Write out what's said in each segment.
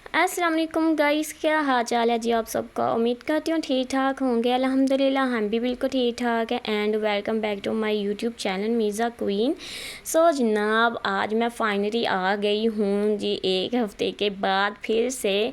अस्सलाम वालेकुम गाइस, क्या हाल चाल है जी आप सबका। उम्मीद करती हूँ ठीक ठाक होंगे। अल्हम्दुलिल्लाह हम भी बिल्कुल ठीक ठाक है। And welcome back to my YouTube channel मीज़ा क्वीन। सो जनाब, आज मैं फाइनली आ गई हूँ जी एक हफ़्ते के बाद फिर से।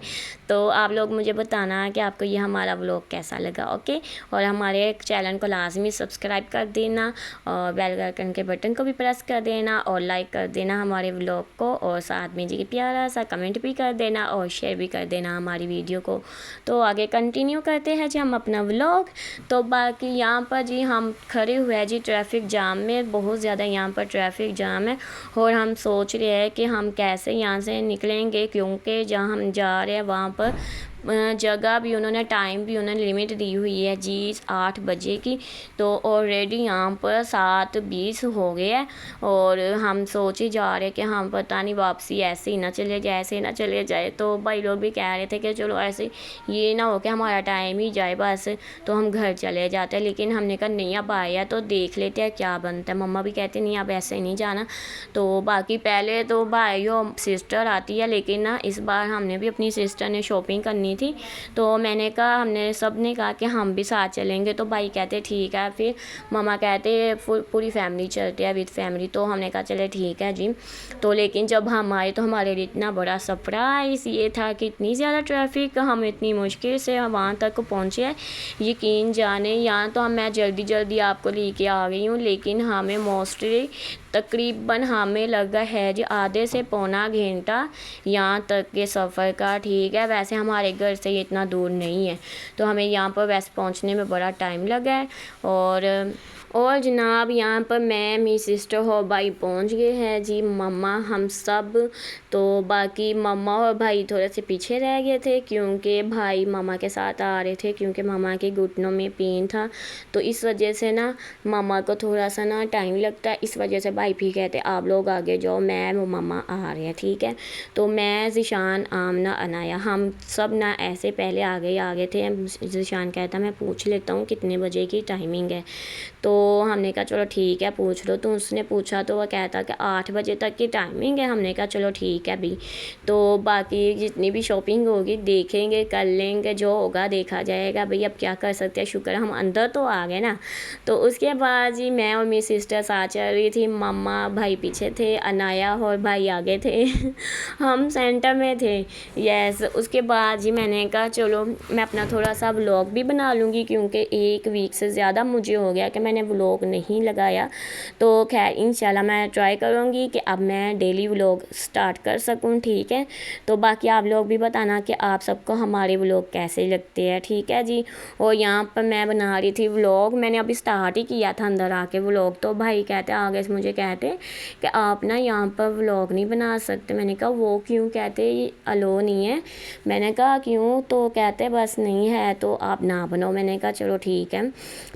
तो आप लोग मुझे बताना कि आपको ये हमारा व्लॉग कैसा लगा, ओके। और हमारे चैनल को लाजमी सब्सक्राइब कर देना और बेल आइकन के बटन को भी प्रेस कर देना और लाइक कर देना हमारे व्लॉग को, और साथ में जी प्यारा सा कमेंट भी कर देना और शेयर भी कर देना हमारी वीडियो को। तो आगे कंटिन्यू करते हैं जी हम अपना व्लॉग। तो बाकी यहाँ पर जी हम खड़े हुए हैं जी ट्रैफिक जाम में, बहुत ज़्यादा यहाँ पर ट्रैफिक जाम है। और हम सोच रहे हैं कि हम कैसे यहाँ से निकलेंगे, क्योंकि जहाँ हम जा रहे हैं वहाँ पर जगह भी उन्होंने, टाइम भी उन्होंने लिमिट दी हुई है जी 8 बजे की। तो ऑलरेडी यहाँ पर 7:20 हो गए हैं और हम सोच ही जा रहे कि हम पता नहीं वापसी ऐसे ही ना चले जाए, ऐसे ही ना चले जाए। तो भाई लोग भी कह रहे थे कि चलो ऐसे ये ना हो कि हमारा टाइम ही जाए बस, तो हम घर चले जाते हैं। लेकिन हमने कहा नहीं, अब आया तो देख लेते हैं क्या बनता है। मम्मा भी कहते नहीं अब ऐसे नहीं जाना। तो बाकी पहले तो भाई और सिस्टर आती है, लेकिन ना इस बार हमने भी अपनी सिस्टर ने शॉपिंग करनी थी। तो मैंने कहा, हमने सब ने कहा कि हम भी साथ चलेंगे। तो भाई कहते ठीक है, फिर मम्मा कहते पूरी फैमिली चलते हैं विद फैमिली। तो हमने कहा चले ठीक है जी। तो लेकिन जब हम आए तो हमारे लिए इतना बड़ा सरप्राइज़ ये था कि इतनी ज़्यादा ट्रैफिक, हम इतनी मुश्किल से वहाँ तक पहुँचे हैं। यकीन जाने, यहाँ तो मैं जल्दी जल्दी आपको लेके आ गई हूँ, लेकिन हमें मोस्टली तकरीबन हमें लगा है जी आधे से पौना घंटा यहाँ तक के सफ़र का। ठीक है, वैसे हमारे घर से ये इतना दूर नहीं है, तो हमें यहाँ पर वैसे पहुँचने में बड़ा टाइम लगा है। और जनाब यहाँ पर मैं, मेरी सिस्टर और भाई पहुँच गए हैं जी, मम्मा हम सब। तो बाकी मम्मा और भाई थोड़े से पीछे रह गए थे, क्योंकि भाई मामा के साथ आ रहे थे, क्योंकि मामा के घुटनों में पेन था। तो इस वजह से ना मामा को थोड़ा सा ना टाइम लगता है। इस वजह से भाई भी कहते आप लोग आगे जाओ, मैं वो मामा आ रहे हैं, ठीक है। तो मैं, ज़िशान, आमना, अनाया, हम सब ना ऐसे पहले आगे थे। ज़िशान कहता मैं पूछ लेता हूँ कितने बजे की टाइमिंग है। तो हमने कहा चलो ठीक है पूछ लो। तो उसने पूछा तो वह कहता कि 8 बजे तक की टाइमिंग है। हमने कहा चलो ठीक है भी। तो बाकी जितनी भी शॉपिंग होगी देखेंगे, कर लेंगे, जो होगा देखा जाएगा भाई, अब क्या कर सकते हैं। शुक्र हम अंदर तो आ गए ना। तो उसके बाद जी मैं और मेरी सिस्टर साथ चल रही थी, मम्मा भाई पीछे थे, अनाया और भाई आगे थे हम सेंटर में थे। यस, उसके बाद जी मैंने कहा चलो मैं अपना थोड़ा सा व्लॉग भी बना लूँगी, क्योंकि 1 वीक से ज़्यादा मुझे हो गया कि मैंने व्लॉग नहीं लगाया। तो खैर इंशाल्लाह मैं ट्राई करूँगी कि अब मैं डेली व्लॉग स्टार्ट कर सकूँ, ठीक है। तो बाकी आप लोग भी बताना कि आप सबको हमारे व्लॉग कैसे लगते हैं, ठीक है जी। और यहाँ पर मैं बना रही थी व्लॉग, मैंने अभी स्टार्ट ही किया था अंदर आके व्लॉग। तो भाई कहते आगे से मुझे कहते कि आप ना यहाँ पर व्लॉग नहीं बना सकते। मैंने कहा वो क्यों? कहते ये अलो नहीं है। मैंने कहा क्यों? तो कहते बस नहीं है तो आप ना बनाओ। मैंने कहा चलो ठीक है।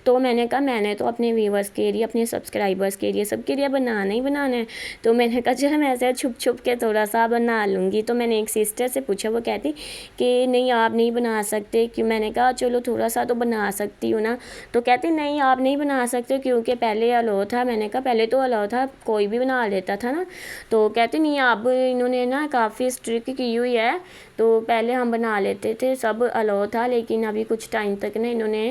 तो मैंने कहा मैंने तो अपने व्यूवर्स के लिए, अपने सब्सक्राइबर्स के लिए, सबके लिए बनाना ही बनाना है। तो मैंने कहा चलो मैं ऐसे छुप छुप के थोड़ा सा बना लूँगी। तो मैंने एक सिस्टर से पूछा, वो कहती कि नहीं आप नहीं बना सकते क्यों? मैंने कहा चलो थोड़ा सा तो बना सकती हूँ ना। तो कहते नहीं आप नहीं बना सकते क्योंकि पहले अलाउ था। मैंने कहा पहले तो अलाउ था, कोई भी बना लेता था ना। तो कहते नहीं, अब इन्होंने ना काफ़ी स्ट्रिक्ट की हुई है। तो पहले हम बना लेते थे, सब अलाउ था, लेकिन अभी कुछ टाइम तक ना इन्होंने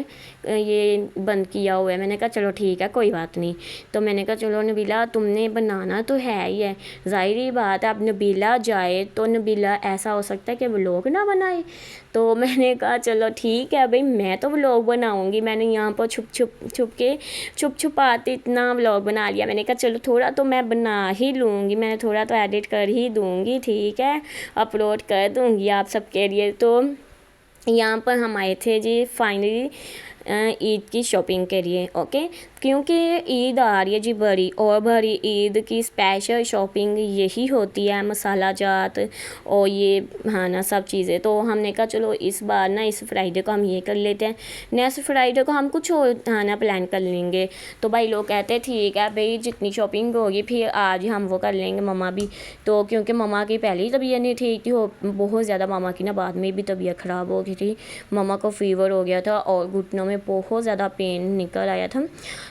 ये बंद किया हुआ है। मैंने कहा चलो ठीक है कोई बात नहीं। तो मैंने कहा चलो नबीला तुमने बनाना तो है ही है, ज़ाहिर बात है। अब नबीला जाए तो नबीला ऐसा हो सकता है कि व्लॉग ना बनाए। तो मैंने कहा चलो ठीक है भाई, मैं तो व्लॉग बनाऊंगी। मैंने यहाँ पर छुप छुपाते इतना व्लॉग बना लिया। मैंने कहा चलो थोड़ा तो मैं बना ही लूँगी, मैं थोड़ा तो एडिट कर ही दूँगी, ठीक है, अपलोड कर दूँगी आप सबके लिए। तो यहाँ पर हम आए थे जी फाइनली ईद की शॉपिंग के लिए, ओके। क्योंकि ईद आ रही है जी बड़ी, और बड़ी ईद की स्पेशल शॉपिंग यही होती है, मसाला जात और ये हाँ ना सब चीज़ें। तो हमने कहा चलो इस बार ना इस फ्राइडे को हम ये कर लेते हैं, नेक्स्ट फ्राइडे को हम कुछ और खाना प्लान कर लेंगे। तो भाई लोग कहते हैं ठीक है भाई, जितनी शॉपिंग होगी फिर आज हम वो कर लेंगे। मम्मा भी तो, क्योंकि मम्मा की पहले ही तबीयत नहीं ठीक थी, वो बहुत ज़्यादा, मामा की ना बाद में भी तबीयत ख़राब हो गई थी। मम्मा को फीवर हो गया था और घुटनों में बहुत ज़्यादा पेन निकल आया था।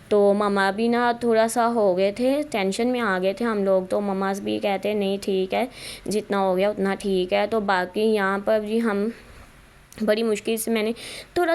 تو مما بھی نا تھوڑا سا ہو گئے تھے، ٹینشن میں آ گئے تھے ہم لوگ، تو مما بھی کہتے ہیں نہیں ٹھیک ہے، جتنا ہو گیا اتنا ٹھیک ہے۔ تو باقی یہاں پر بھی ہم بڑی مشکل سے میں نے تھوڑا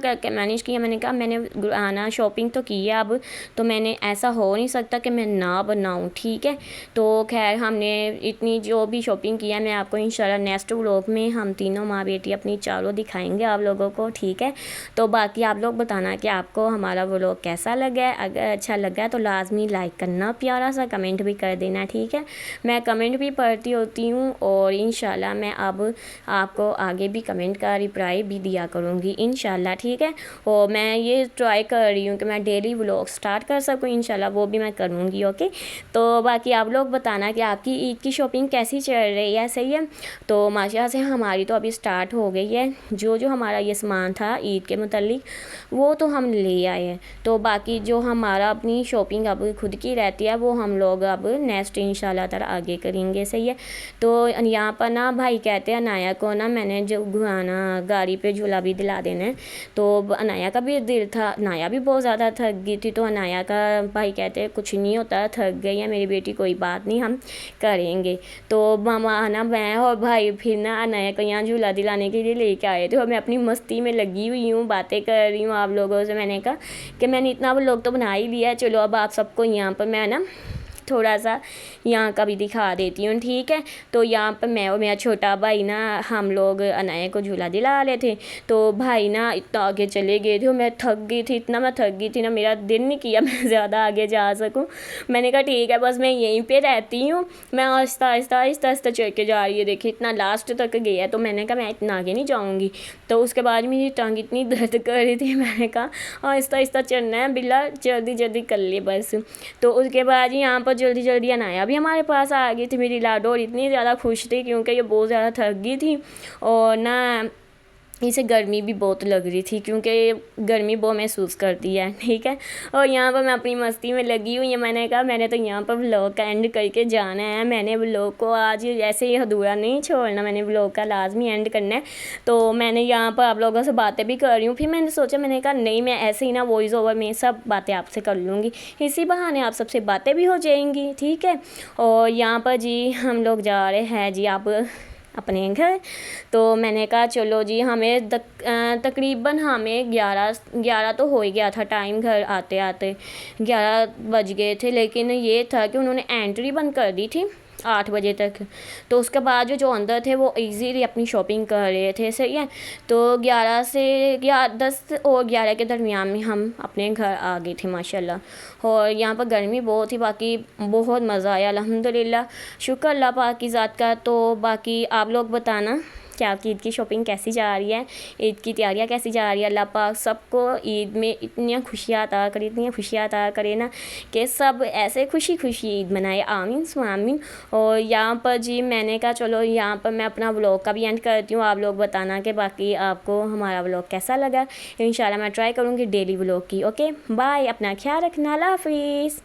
کر کے مینیج کیا۔ میں نے کہا میں نے آنا شاپنگ تو کی ہے اب، تو میں نے ایسا ہو نہیں سکتا کہ میں نہ بناؤں، ٹھیک ہے۔ تو خیر ہم نے اتنی جو بھی شاپنگ کیا ہے میں آپ کو انشاءاللہ نیکسٹ ولاگ میں ہم تینوں ماں بیٹی اپنی چاروں دکھائیں گے آپ لوگوں کو، ٹھیک ہے۔ تو باقی آپ لوگ بتانا کہ آپ کو ہمارا ولاگ کیسا لگا ہے، اگر اچھا لگا ہے تو لازمی لائک کرنا، پیارا سا کمنٹ بھی کر دینا، ٹھیک ہے۔ میں کمنٹ بھی پڑھتی ہوتی ہوں اور انشاءاللہ میں اب آپ کو آگے بھی کمنٹ کا رپلائی بھی دیا کروں گی انشاءاللہ، ٹھیک ہے۔ اور میں یہ ٹرائی کر رہی ہوں کہ میں ڈیلی ولاگ سٹارٹ کر سکوں انشاءاللہ، وہ بھی میں کروں گی، اوکے۔ تو باقی آپ لوگ بتانا کہ آپ کی عید کی شاپنگ کیسی چل رہی ہے، صحیح ہے۔ تو ماشاءاللہ سے ہماری تو ابھی سٹارٹ ہو گئی ہے، جو ہمارا یہ سامان تھا عید کے متعلق وہ تو ہم لے آئے ہیں۔ تو باقی جو ہمارا اپنی شاپنگ اب خود کی رہتی ہے وہ ہم لوگ اب نیکسٹ انشاءاللہ تعالیٰ آگے کریں گے، صحیح ہے۔ تو یہاں پر نا بھائی کہتے ہیں انایا کو نا میں نے جو گاڑی پہ جھولا بھی دلا دینا ہے، تو انایا کا بھی دل تھا، انایا بھی بہت زیادہ تھک گئی تھی، تو انایا کا بھائی کہتے ہیں کچھ نہیں ہوتا، تھک گئی ہے میری بیٹی، کوئی بات نہیں ہم کریں گے۔ تو ماما نا میں اور بھائی پھر نا انایا کو یہاں جھولا دلانے کے لیے لے کے آئے تھے، اور میں اپنی مستی میں لگی ہوئی ہوں، باتیں کر رہی ہوں آپ لوگوں سے۔ میں نے کہا کہ میں نے اتنا لوگ تو بنا ہی لیا ہے، چلو اب آپ سب کو یہاں پر میں نا تھوڑا سا یہاں کا بھی دکھا دیتی ہوں، ٹھیک ہے۔ تو یہاں پر میں اور میرا چھوٹا بھائی نا ہم لوگ انایا کو جھولا دلا رہے تھے، تو بھائی نا اتنا آگے چلے گئے تھے اور میں تھک گئی تھی، اتنا میں تھک گئی تھی نا، میرا دل نہیں کیا میں زیادہ آگے جا سکوں۔ میں نے کہا ٹھیک ہے بس میں یہیں پہ رہتی ہوں، میں آہستہ چل کے جا رہی ہے، دیکھیے اتنا لاسٹ تک گیا ہے، تو میں نے کہا میں اتنا آگے نہیں جاؤں گی۔ تو اس کے بعد میری ٹانگ اتنی درد کر رہی تھی، میں نے کہا آہستہ چلنا ہے بلا، جلدی کر لے بس۔ تو اس کے بعد یہاں پر جلدی انایا بھی ہمارے پاس آ گئی تھی، میری لاڈو، اور اتنی زیادہ خوش تھی کیونکہ یہ بہت زیادہ تھک گئی تھی، اور نا اسے گرمی بھی بہت لگ رہی تھی کیونکہ گرمی بہت محسوس کرتی ہے، ٹھیک ہے۔ اور یہاں پر میں اپنی مستی میں لگی ہوئی ہوں، میں نے کہا میں نے تو یہاں پر ولاگ کا اینڈ کر کے جانا ہے، میں نے ولاگ کو آج ایسے ہی ادھورا نہیں چھوڑنا، میں نے ولاگ کا لازمی اینڈ کرنا ہے۔ تو میں نے یہاں پر آپ لوگوں سے باتیں بھی کر رہی ہوں، پھر میں نے سوچا، میں نے کہا نہیں میں ایسے ہی نا وائس اوور میں سب باتیں آپ سے کر لوں گی، اسی بہانے آپ سب سے باتیں بھی ہو جائیں گی، ٹھیک ہے۔ اور یہاں پر جی ہم لوگ جا رہے ہیں جی اب اپنے گھر، تو میں نے کہا چلو جی ہمیں تقریباً ہمیں 11 تو ہو ہی گیا تھا ٹائم، گھر آتے 11 بج گئے تھے، لیکن یہ تھا کہ انہوں نے انٹری بند کر دی تھی 8 بجے تک، تو اس کے بعد جو اندر تھے وہ ایزیلی اپنی شاپنگ کر رہے تھے، صحیح ہے۔ تو 11 سے 10 اور 11 کے درمیان میں ہم اپنے گھر آ گئے تھے ماشاءاللہ۔ اور یہاں پر گرمی بہت تھی، باقی بہت مزہ آیا الحمدللہ، شکر اللہ پاک کی ذات کا۔ تو باقی آپ لوگ بتانا کہ آپ کی عید کی شاپنگ کیسی جا رہی ہے، عید کی تیاریاں کیسی جا رہی ہے۔ اللہ پاک سب کو عید میں اتنی خوشیاں عطا کرے نا کہ سب ایسے خوشی عید منائے، آمین ثم آمین۔ اور یہاں پر جی میں نے کہا چلو یہاں پر میں اپنا ولاگ کا بھی اینڈ کرتی ہوں، آپ لوگ بتانا کہ باقی آپ کو ہمارا ولاگ کیسا لگا۔ انشاءاللہ میں ٹرائی کروں گی ڈیلی ولاگ کی، اوکے بائے، اپنا خیال رکھنا، اللہ حافظ۔